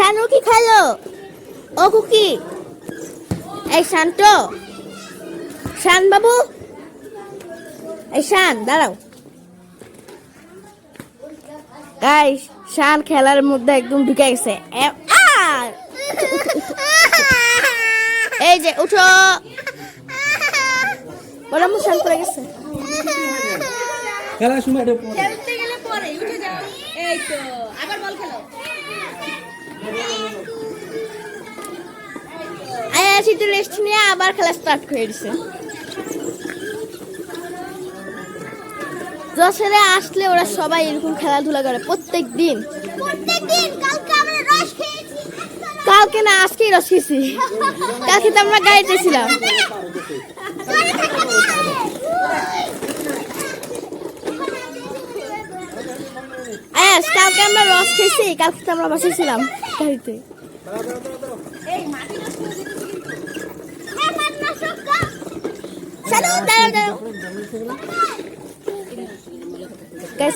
শানু কি খেলো? ও কুকি, এই শান্ত, শান বাবু, এই শান দাঁড়াও। গাইস, শান খেলার মধ্যে একদম ঢুকে গেছে। এই যে উঠো, বলো আমার শান পড়ে গেছে। খেলার সময় খেলতে গেলে পরে উঠে যাও। এই তো আবার বল খেলো। শীতের রেস্ট নিয়ে আবার খেলা স্টার্ট করে দিছে। যশোরে আসলে ওরা সবাই এরকম খেলাধুলা করে প্রত্যেক দিন। কালকে না, আজকেই রস খেয়েছি। কালকে তো আমরা গাড়িতে ছিলাম। কালকে আমরা রস খেয়েছি, কালকে তো আমরা বাসায় ছিলাম গাড়িতে।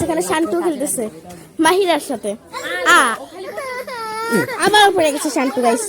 এখানে শান্তু খেলতেছে মাহিরার সাথে। আমার উপরে গেছে শান্তু গাইস।